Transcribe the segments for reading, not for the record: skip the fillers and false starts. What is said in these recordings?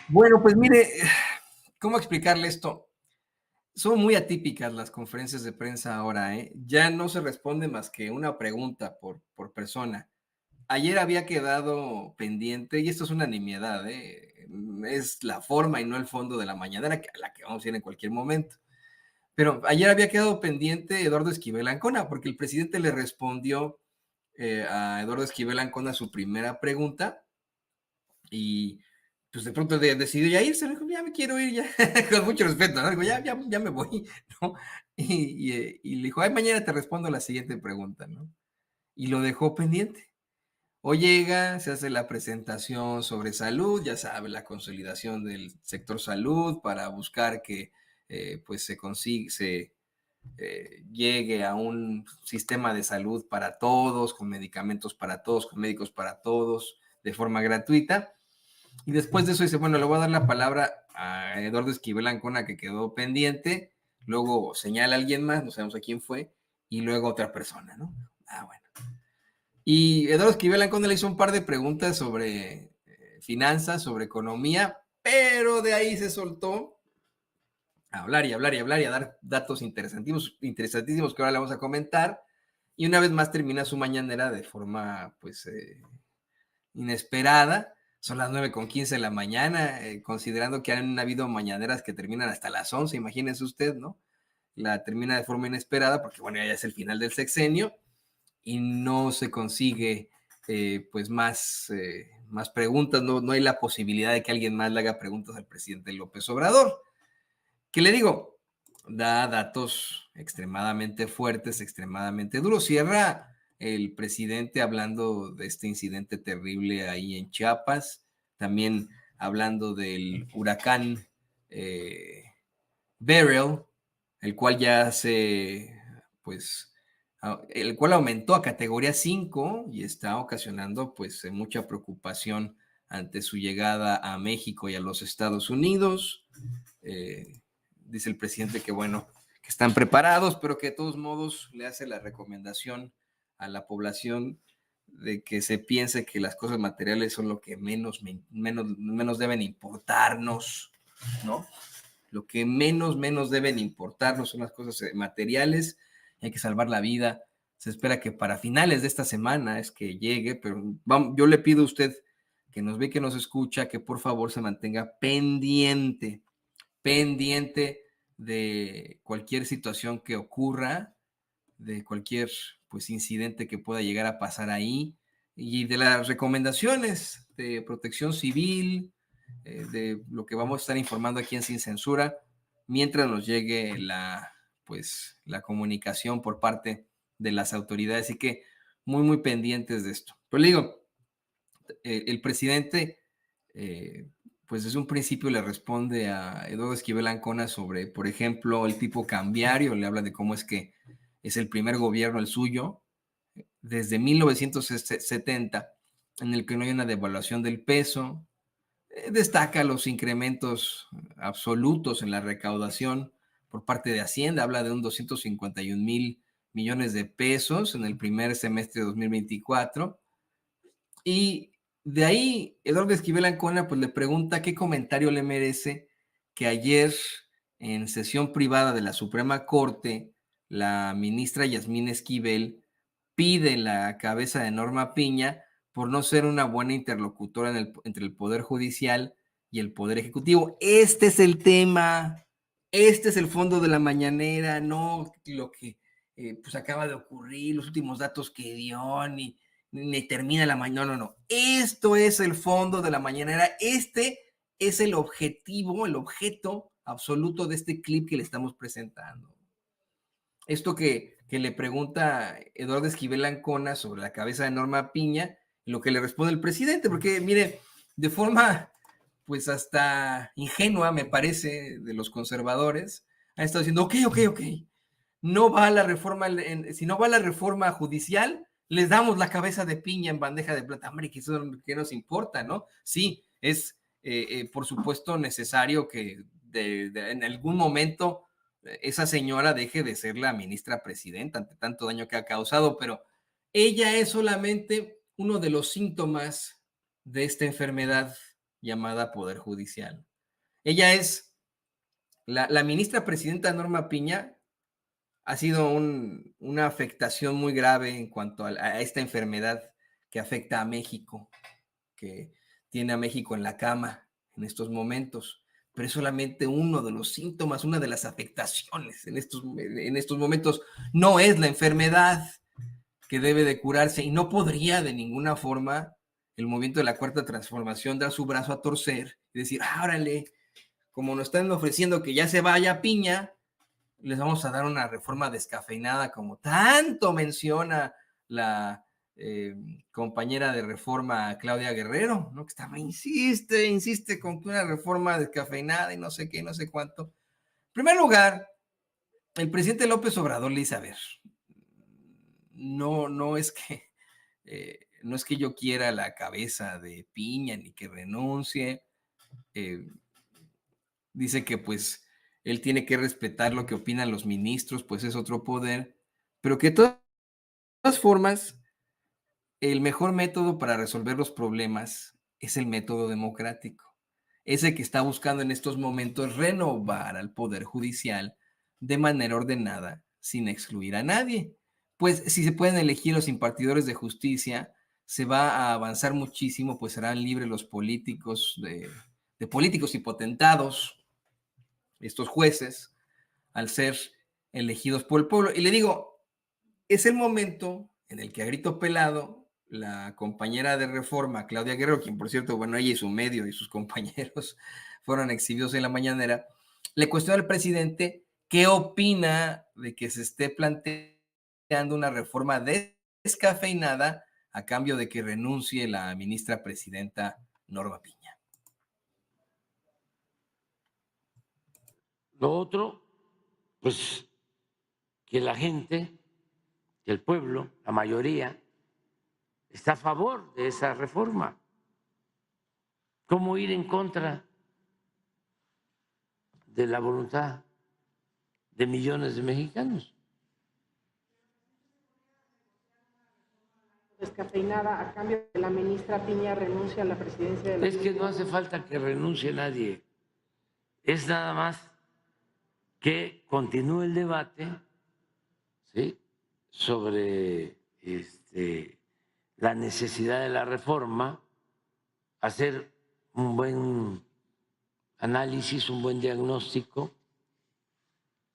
Bueno, pues mire, ¿cómo explicarle esto? Son muy atípicas las conferencias de prensa ahora, ¿eh? Ya no se responde más que una pregunta por persona. Ayer había quedado pendiente, y esto es una nimiedad, es la forma y no el fondo de la mañanera, a la que vamos a ir en cualquier momento. Pero ayer había quedado pendiente Eduardo Esquivel Ancona, porque el presidente le respondió a Eduardo Esquivel Ancona su primera pregunta, y pues de pronto decidió ya irse, dijo, ya me quiero ir, ya, con mucho respeto, ¿no? Digo, ya me voy, ¿no? Y le dijo, ay, mañana te respondo la siguiente pregunta, ¿no? Y lo dejó pendiente. Hoy llega, se hace la presentación sobre salud, ya sabe, la consolidación del sector salud para buscar que pues se llegue a un sistema de salud para todos, con medicamentos para todos, con médicos para todos, de forma gratuita. Y después de eso dice, bueno, le voy a dar la palabra a Eduardo Esquivel Ancona, que quedó pendiente, luego señala a alguien más, no sabemos a quién fue, y luego otra persona, ¿no? Ah, bueno. Y Eduardo Esquivel Ancona le hizo un par de preguntas sobre finanzas, sobre economía, pero de ahí se soltó a hablar y hablar y hablar y a dar datos interesantísimos que ahora le vamos a comentar. Y una vez más termina su mañanera de forma, pues, inesperada. Son las 9:15 de la mañana, considerando que han habido mañaneras que terminan hasta las 11, imagínense usted, ¿no? La termina de forma inesperada porque, bueno, ya es el final del sexenio y no se consigue, pues, más preguntas, no hay la posibilidad de que alguien más le haga preguntas al presidente López Obrador. ¿Qué le digo? Da datos extremadamente fuertes, extremadamente duros. Cierra el presidente hablando de este incidente terrible ahí en Chiapas, también hablando del huracán eh, Beryl, el cual ya se, pues, el cual aumentó a categoría 5 y está ocasionando, pues, mucha preocupación ante su llegada a México y a los Estados Unidos. Dice el presidente que, bueno, que están preparados, pero que de todos modos le hace la recomendación a la población de que se piense que las cosas materiales son lo que menos deben importarnos, ¿no? Lo que menos deben importarnos son las cosas materiales, hay que salvar la vida. Se espera que para finales de esta semana es que llegue, pero yo le pido a usted que nos ve, que nos escucha, que por favor se mantenga pendiente de cualquier situación que ocurra, de cualquier, pues, incidente que pueda llegar a pasar ahí y de las recomendaciones de protección civil, de lo que vamos a estar informando aquí en Sin Censura, mientras nos llegue pues, la comunicación por parte de las autoridades. Así que muy pendientes de esto. Pero le digo, el presidente, pues desde un principio le responde a Eduardo Esquivel Ancona sobre, por ejemplo, el tipo cambiario, le habla de cómo es que es el primer gobierno, el suyo, desde 1970, en el que no hay una devaluación del peso. Destaca los incrementos absolutos en la recaudación por parte de Hacienda, habla de un 251,000 millones de pesos en el primer semestre de 2024. Y de ahí, Eduardo Esquivel Ancona pues le pregunta qué comentario le merece que ayer, en sesión privada de la Suprema Corte, la ministra Yasmín Esquivel pide la cabeza de Norma Piña por no ser una buena interlocutora entre el Poder Judicial y el Poder Ejecutivo. Este es el tema, este es el fondo de la mañanera, no lo que pues acaba de ocurrir, los últimos datos que dio, ni termina la mañana, no. Esto es el fondo de la mañanera, este es el objetivo, el objeto absoluto de este clip que le estamos presentando. Esto que le pregunta Eduardo Esquivel Ancona sobre la cabeza de Norma Piña, lo que le responde el presidente, porque mire, de forma pues hasta ingenua, me parece, de los conservadores, ha estado diciendo, ok, no va a la reforma, si no va a la reforma judicial, les damos la cabeza de Piña en bandeja de plata. Hombre, que eso que nos importa, ¿no? Sí, es por supuesto necesario que en algún momento esa señora deje de ser la ministra presidenta ante tanto daño que ha causado, pero ella es solamente uno de los síntomas de esta enfermedad llamada Poder Judicial. Ella es la ministra presidenta Norma Piña. Ha sido una afectación muy grave en cuanto a esta enfermedad que afecta a México, que tiene a México en la cama en estos momentos, pero es solamente uno de los síntomas, una de las afectaciones en estos momentos. No es la enfermedad que debe de curarse y no podría de ninguna forma el movimiento de la Cuarta Transformación dar su brazo a torcer y decir, órale, como nos están ofreciendo que ya se vaya Piña, les vamos a dar una reforma descafeinada como tanto menciona la compañera de Reforma Claudia Guerrero, ¿no? Que estaba, insiste con que una reforma descafeinada y no sé qué, no sé cuánto. En primer lugar, el presidente López Obrador le dice, a ver, no es que no es que yo quiera la cabeza de Piña ni que renuncie. Dice que pues él tiene que respetar lo que opinan los ministros, pues es otro poder, pero que de todas formas el mejor método para resolver los problemas es el método democrático. Ese que está buscando en estos momentos renovar al Poder Judicial de manera ordenada, sin excluir a nadie. Pues si se pueden elegir los impartidores de justicia, se va a avanzar muchísimo, pues serán libres los políticos de políticos y potentados, estos jueces, al ser elegidos por el pueblo. Y le digo, es el momento en el que a grito pelado, la compañera de Reforma, Claudia Guerrero, quien por cierto, bueno, ella y su medio y sus compañeros fueron exhibidos en la mañanera, le cuestiona al presidente qué opina de que se esté planteando una reforma descafeinada a cambio de que renuncie la ministra presidenta Norma Piña. Lo otro, pues que la gente, que el pueblo, la mayoría, está a favor de esa reforma. ¿Cómo ir en contra de la voluntad de millones de mexicanos? Descafeinada a cambio de que la ministra Piña renuncia a la presidencia de la... Es que no hace falta que renuncie nadie, es nada más que continúe el debate, ¿sí?, sobre la necesidad de la reforma, hacer un buen análisis, un buen diagnóstico.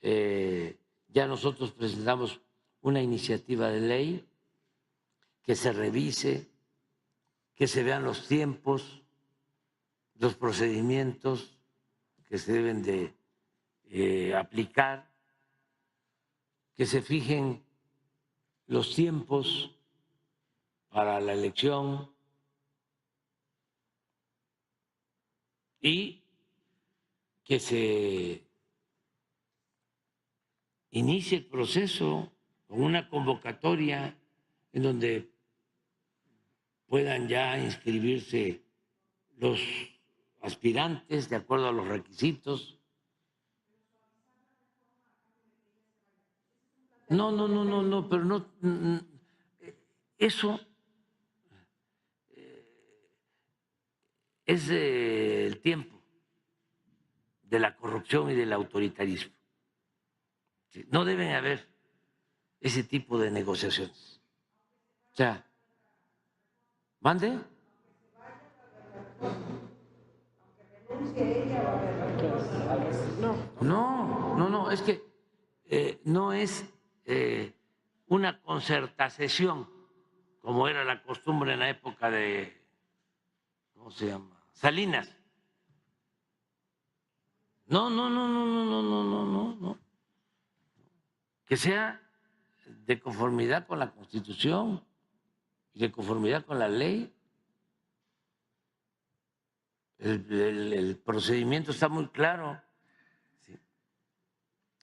Ya nosotros presentamos una iniciativa de ley, que se revise, que se vean los tiempos, los procedimientos que se deben de aplicar, que se fijen los tiempos para la elección y que se inicie el proceso con una convocatoria en donde puedan ya inscribirse los aspirantes de acuerdo a los requisitos. No, pero no, eso es el tiempo de la corrupción y del autoritarismo. No deben haber ese tipo de negociaciones. O sea, ¿mande? No, es que no es una concertación como era la costumbre en la época de, ¿cómo se llama?, Salinas. No. Que sea de conformidad con la Constitución y de conformidad con la ley. El procedimiento está muy claro.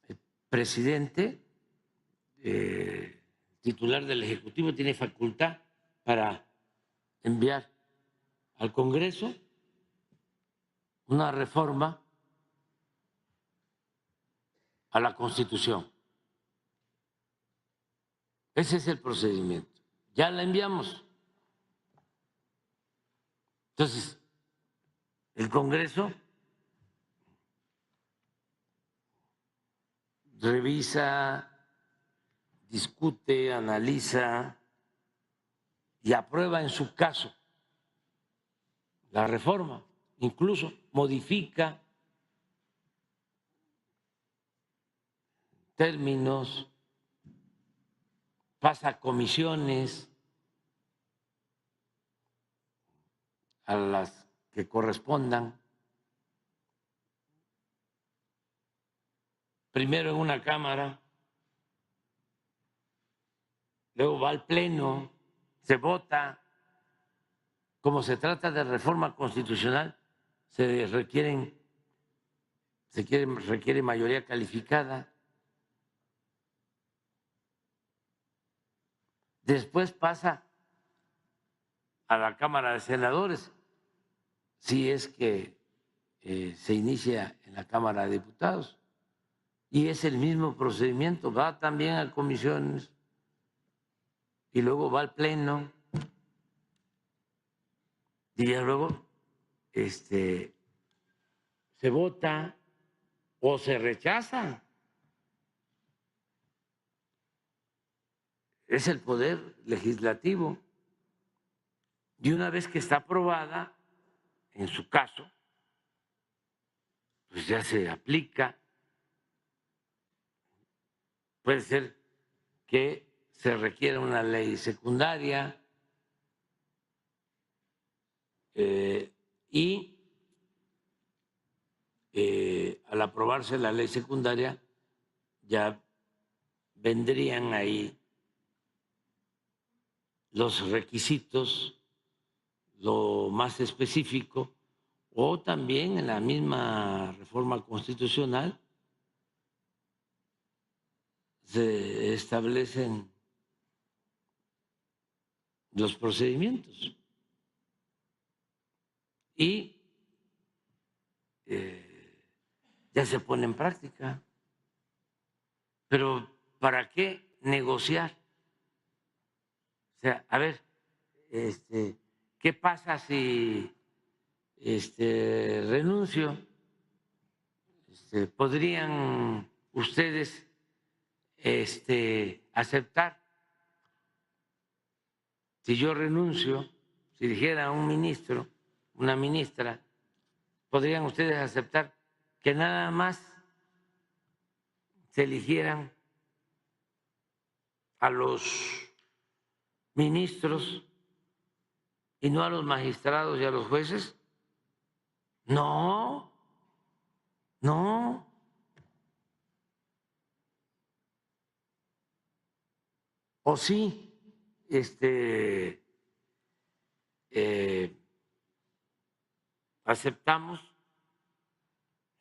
El presidente, titular del Ejecutivo, tiene facultad para enviar al Congreso una reforma a la Constitución. Ese es el procedimiento. Ya la enviamos. Entonces, el Congreso revisa, discute, analiza y aprueba en su caso la reforma, incluso modifica términos, pasa a comisiones a las que correspondan, primero en una Cámara, luego va al Pleno, se vota. Como se trata de reforma constitucional, requiere mayoría calificada. Después pasa a la Cámara de Senadores, si es que se inicia en la Cámara de Diputados. Y es el mismo procedimiento, va también a comisiones y luego va al Pleno y ya luego se vota o se rechaza. Es el poder legislativo. Y una vez que está aprobada, en su caso, pues ya se aplica. Puede ser que se requiera una ley secundaria y al aprobarse la ley secundaria ya vendrían ahí los requisitos, lo más específico, o también en la misma reforma constitucional se establecen los procedimientos y ya se pone en práctica. Pero ¿para qué negociar? O sea, a ver, ¿qué pasa si renuncio? ¿Podrían ustedes aceptar si yo renuncio? Si dijera un ministro, una ministra, ¿podrían ustedes aceptar que nada más se eligieran a los ministros y no a los magistrados y a los jueces? No, no. O sí, aceptamos,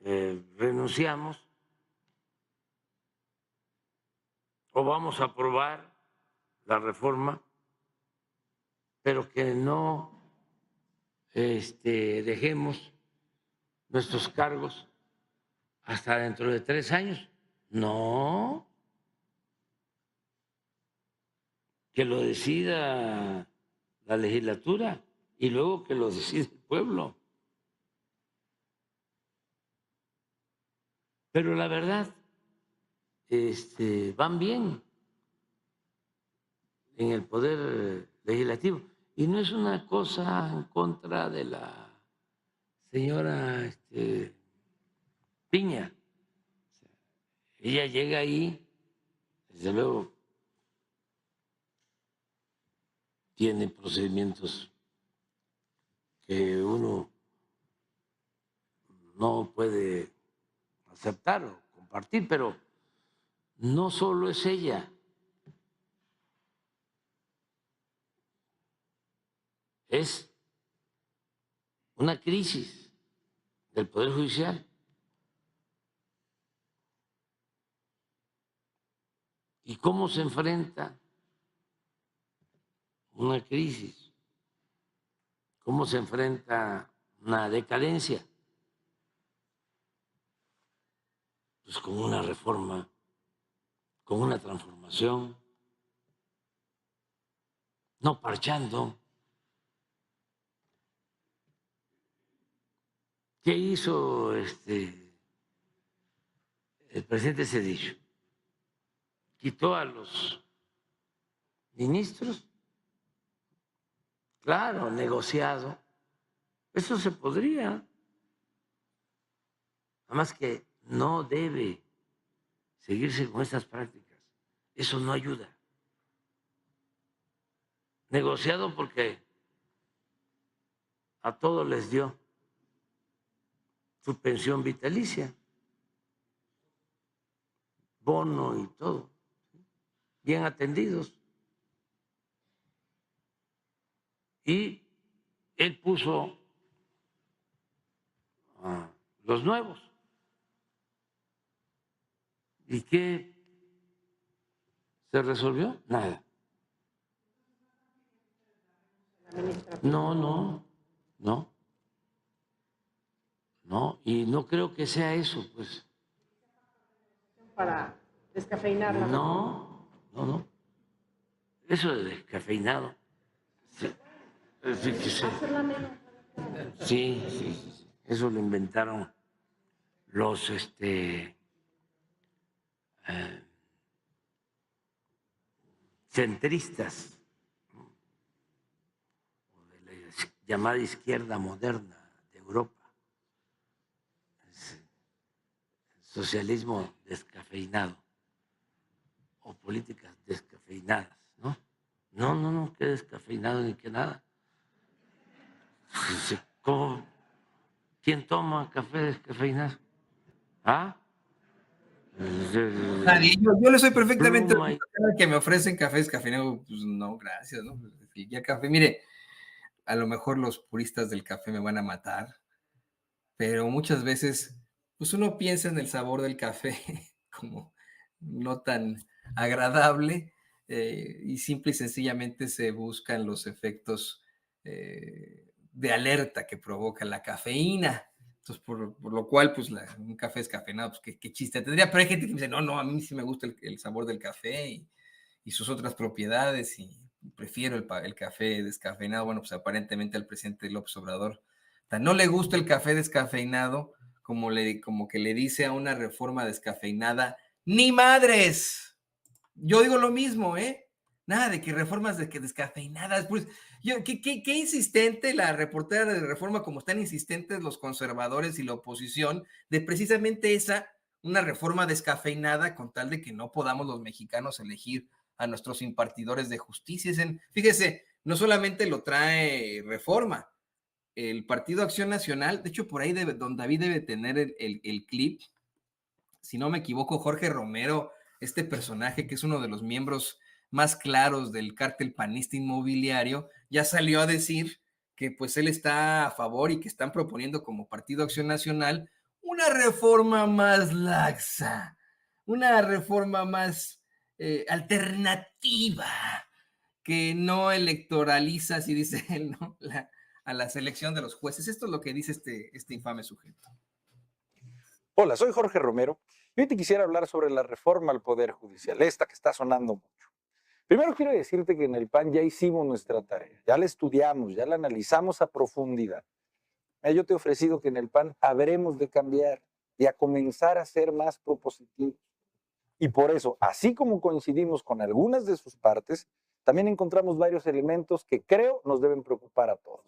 renunciamos o vamos a aprobar la reforma, pero que no dejemos nuestros cargos hasta dentro de 3 años. No, que lo decida la legislatura y luego que lo decida el pueblo. Pero la verdad, van bien en el poder legislativo. Y no es una cosa en contra de la señora Piña. Ella llega ahí, desde luego tiene procedimientos que uno no puede aceptar o compartir, pero no solo es ella. Es una crisis del Poder Judicial. ¿Y cómo se enfrenta una crisis? ¿Cómo se enfrenta una decadencia? Pues con una reforma, con una transformación, no parchando. ¿Qué hizo el presidente Cedillo? Quitó a los ministros, claro, negociado. Eso se podría, nada más que no debe seguirse con estas prácticas. Eso no ayuda. Negociado porque a todos les dio su pensión vitalicia, bono y todo, bien atendidos. Y él puso a los nuevos. ¿Y qué se resolvió? Nada. No. Y no creo que sea eso, pues. Para descafeinarla. No. Eso de descafeinado. Hacerla menos. Sí. Eso lo inventaron los centristas, de la llamada izquierda moderna de Europa. Socialismo descafeinado o políticas descafeinadas, ¿no? No, que descafeinado ni que nada. ¿Quién toma café descafeinado? ¿Ah? Nadie. Yo le soy perfectamente Pluma y... que me ofrecen café descafeinado, pues no, gracias, ¿no? Ya café, mire, a lo mejor los puristas del café me van a matar, pero muchas veces, pues uno piensa en el sabor del café como no tan agradable y simple y sencillamente se buscan los efectos de alerta que provoca la cafeína. Entonces, por lo cual, pues un café descafeinado, pues qué chiste tendría, pero hay gente que me dice, no, a mí sí me gusta el sabor del café y sus otras propiedades y prefiero el café descafeinado. Bueno, pues aparentemente al presidente López Obrador no le gusta el café descafeinado como que le dice a una reforma descafeinada, ¡ni madres! Yo digo lo mismo, ¿eh? Nada de que reformas de que descafeinadas, pues, qué insistente la reportera de Reforma, como están insistentes los conservadores y la oposición, de precisamente una reforma descafeinada con tal de que no podamos los mexicanos elegir a nuestros impartidores de justicia. Fíjese, no solamente lo trae Reforma, el Partido Acción Nacional, de hecho por ahí don David debe tener el clip, si no me equivoco, Jorge Romero, este personaje que es uno de los miembros más claros del cártel panista inmobiliario, ya salió a decir que pues él está a favor y que están proponiendo como Partido Acción Nacional una reforma más laxa, una reforma más alternativa, que no electoraliza, así dice él, ¿no? A la selección de los jueces. Esto es lo que dice este infame sujeto. Hola, soy Jorge Romero y hoy te quisiera hablar sobre la reforma al Poder Judicial, esta que está sonando mucho. Primero quiero decirte que en el PAN ya hicimos nuestra tarea, ya la estudiamos, ya la analizamos a profundidad. Yo te he ofrecido que en el PAN habremos de cambiar y a comenzar a ser más propositivos. Y por eso, así como coincidimos con algunas de sus partes, también encontramos varios elementos que creo nos deben preocupar a todos.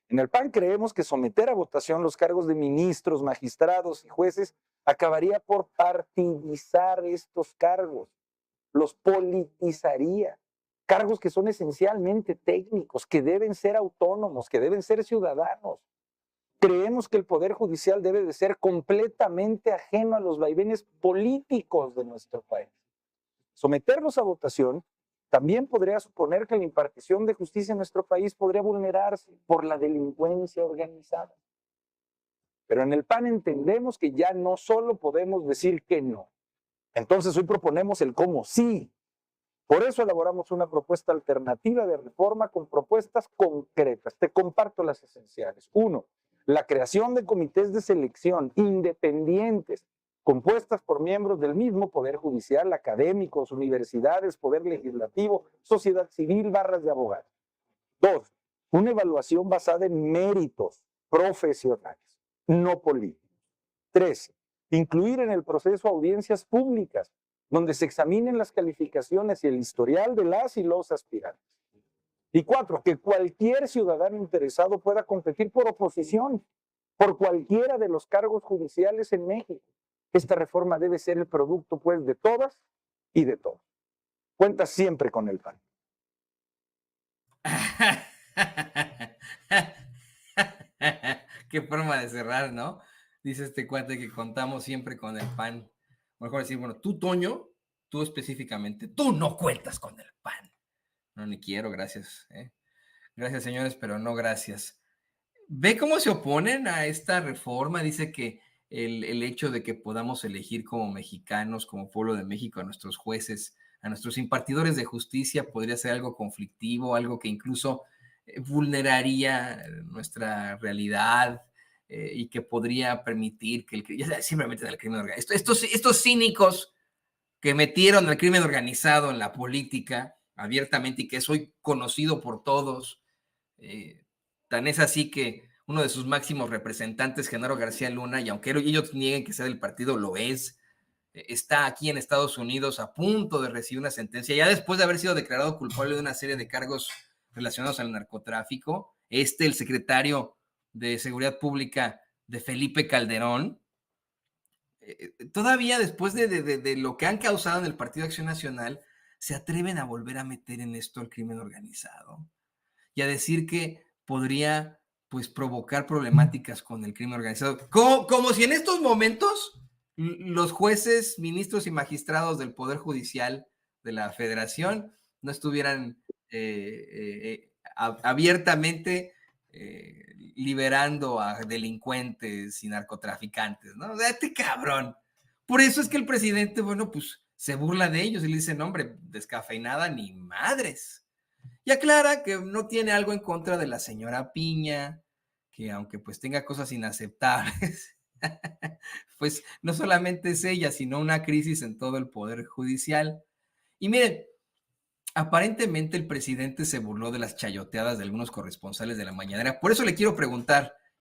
En el PAN creemos que someter a votación los cargos de ministros, magistrados y jueces acabaría por partidizar estos cargos, los politizaría. Cargos que son esencialmente técnicos, que deben ser autónomos, que deben ser ciudadanos. Creemos que el Poder Judicial debe de ser completamente ajeno a los vaivenes políticos de nuestro país. Someterlos a votación también podría suponer que la impartición de justicia en nuestro país podría vulnerarse por la delincuencia organizada. Pero en el PAN entendemos que ya no solo podemos decir que no. Entonces hoy proponemos el cómo sí. Por eso elaboramos una propuesta alternativa de reforma con propuestas concretas. Te comparto las esenciales. 1. La creación de comités de selección independientes, compuestas por miembros del mismo Poder Judicial, académicos, universidades, Poder Legislativo, sociedad civil, barras de abogados. 2. Una evaluación basada en méritos profesionales. no políticos. 13. Incluir en el proceso audiencias públicas, donde se examinen las calificaciones y el historial de las y los aspirantes. Y 4, que cualquier ciudadano interesado pueda competir por oposición, por cualquiera de los cargos judiciales en México. Esta reforma debe ser el producto, pues, de todas y de todos. Cuenta siempre con el PAN. Qué forma de cerrar, ¿no? Dice este cuate que contamos siempre con el PAN. Mejor decir, bueno, tú, Toño, tú específicamente, tú no cuentas con el PAN. No, ni quiero, gracias. Gracias, señores, pero no gracias. ¿Ve cómo se oponen a esta reforma? Dice que el hecho de que podamos elegir como mexicanos, como pueblo de México, a nuestros jueces, a nuestros impartidores de justicia, podría ser algo conflictivo, algo que incluso vulneraría nuestra realidad y que podría permitir que ya siempre meten el crimen organizado. Estos cínicos que metieron el crimen organizado en la política abiertamente y que es hoy conocido por todos. Tan es así que uno de sus máximos representantes, Genaro García Luna, y aunque ellos nieguen que sea del partido, lo es, está aquí en Estados Unidos a punto de recibir una sentencia, ya después de haber sido declarado culpable de una serie de cargos relacionados al narcotráfico. El secretario de Seguridad Pública de Felipe Calderón, todavía después de lo que han causado en el Partido Acción Nacional, se atreven a volver a meter en esto el crimen organizado y a decir que podría, pues, provocar problemáticas con el crimen organizado. Como si en estos momentos los jueces, ministros y magistrados del Poder Judicial de la Federación no estuvieran abiertamente liberando a delincuentes y narcotraficantes, ¿no? Date cabrón. Por eso es que el presidente, bueno, pues se burla de ellos y le dice, no, hombre, descafeinada ni madres. Y aclara que no tiene algo en contra de la señora Piña, que aunque pues tenga cosas inaceptables, pues no solamente es ella, sino una crisis en todo el Poder Judicial. Y miren, aparentemente el presidente se burló de las chayoteadas de algunos corresponsales de la mañanera. Por eso le quiero preguntar,